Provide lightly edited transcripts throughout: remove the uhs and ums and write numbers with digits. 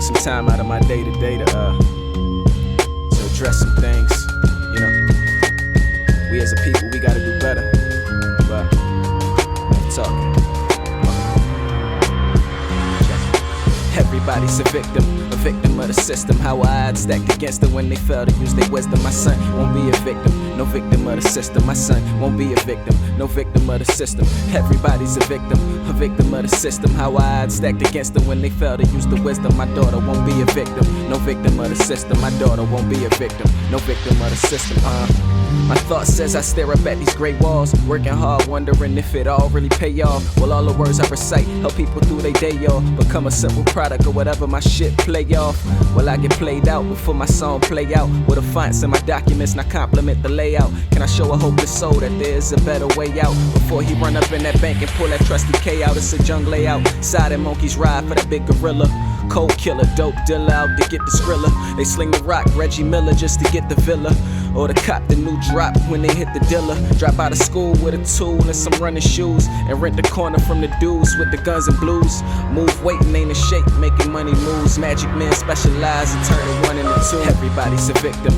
some time out of my day-to-day to address some things. You know, we as a people, we gotta do better. But enough talking. Everybody's a victim of the system. How odds stacked against them when they fail to use their wisdom. My son won't be a victim, no victim of the system. My son won't be a victim, no victim of the system. Everybody's a victim of the system. How odds stacked against them when they fail to use the wisdom. My daughter won't be a victim, no victim of the system. My daughter won't be a victim, no victim of the system. My thought says I stare up at these great walls, working hard, wondering if it all really pay off. Will all the words I recite help people through their day, y'all? Become a simple product of whatever my shit play off. Will I get played out before my song play out? Will the fonts in my documents not compliment the layout? Can I show a hopeless soul that there's a better way out? Before he run up in that bank and pull that trusty K out, it's a jungle layout. Side and monkeys ride for that big gorilla. Cold killer, dope dealer out to get the skrilla. They sling the rock, Reggie Miller just to get the villa. Or to cop the new drop when they hit the dealer. Drop out of school with a tool and some running shoes, and rent the corner from the dudes with the guns and blues. Move weight and ain't a shape, making money moves. Magic men specialize in turning one into two. Everybody's a victim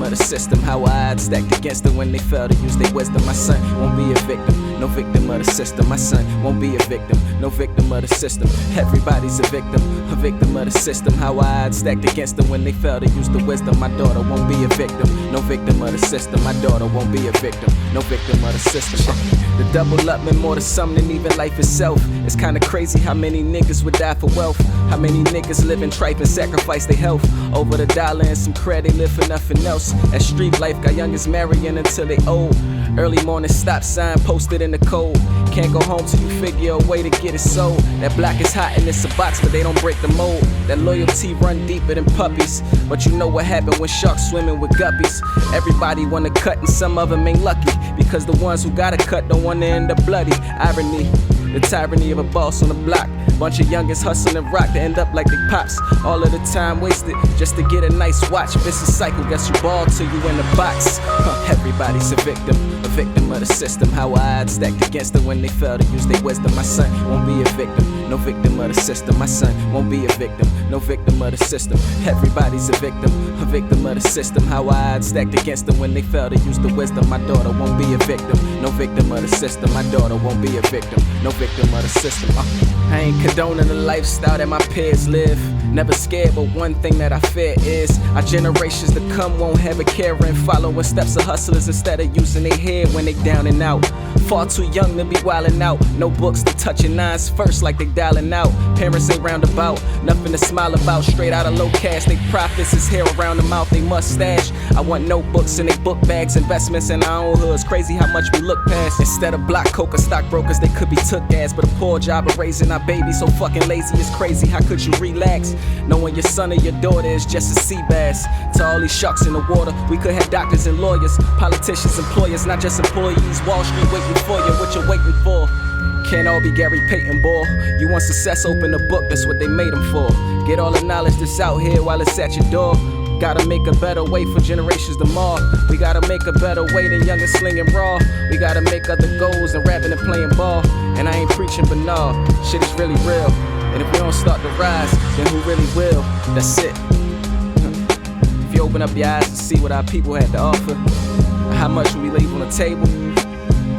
of the system. How odds stacked against them when they fail to use their wisdom. My son won't be a victim, no victim of the system. My son won't be a victim, no victim of the system. Everybody's a victim of the system. How odds stacked against them when they fail to use the wisdom. My daughter won't be a victim, no victim of the system. My daughter won't be a victim, no victim of the system. The double up meant more to some than even life itself. It's kinda crazy how many niggas would die for wealth. How many niggas live in tripe and sacrifice their health over the dollar and some credit, live for nothing else. That street life got youngest marrying until they old. Early morning stop sign posted in the cold. Can't go home till you figure a way to get it sold. That black is hot and it's a box, but they don't break the mold. That loyalty run deeper than puppies. But you know what happened when sharks swimming with guppies. Everybody wanna cut and some of them ain't lucky, because the ones who gotta cut don't wanna end up bloody. Irony, the tyranny of a boss on the block. Bunch of youngins hustle and rock to end up like they pops. All of the time wasted just to get a nice watch. Vicious cycle, guess you ball till you in the box. Everybody's a victim of the system. How odds stacked against them when they fail to use their wisdom. My son won't be a victim, no victim of the system. My son won't be a victim, no victim of the system. Everybody's a victim of the system. How odds stacked against them when they fail to use the wisdom. My daughter won't be a victim, no victim of the system. My daughter won't be a victim, no victim of the system. I ain't condoning the lifestyle that my peers live. Never scared, but one thing that I fear is our generations to come won't have a care in following steps of hustlers instead of using their head when they down and out. Far too young to be wildin' out. No books to touching nines first like they dialing out. Parents ain't roundabout, nothing to smile about. Straight out of low cash, they profits is hair around the mouth, they mustache. I want notebooks in they book bags, investments in our own hoods. Crazy how much we look past. Instead of block coke or stockbrokers, they could be took as. But a poor job of raising our baby so fucking lazy is crazy. How could you relax, knowing your son or your daughter is just a sea bass? To all these sharks in the water, we could have doctors and lawyers, politicians, employers, not just employees. Wall Street waiting for you, what you waiting for? Can't all be Gary Payton, boy. You want success, open a book, that's what they made them for. Get all the knowledge that's out here while it's at your door. Gotta make a better way for generations tomorrow. We gotta make a better way than young and slinging raw. We gotta make other goals than rapping and playing ball. And I ain't preaching, but nah, shit is really real. And if we don't start to rise, then who really will? That's it. If you open up your eyes and see what our people had to offer, how much we leave on the table,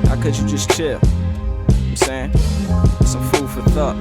how could you just chill? You know what I'm saying? Some food for thought.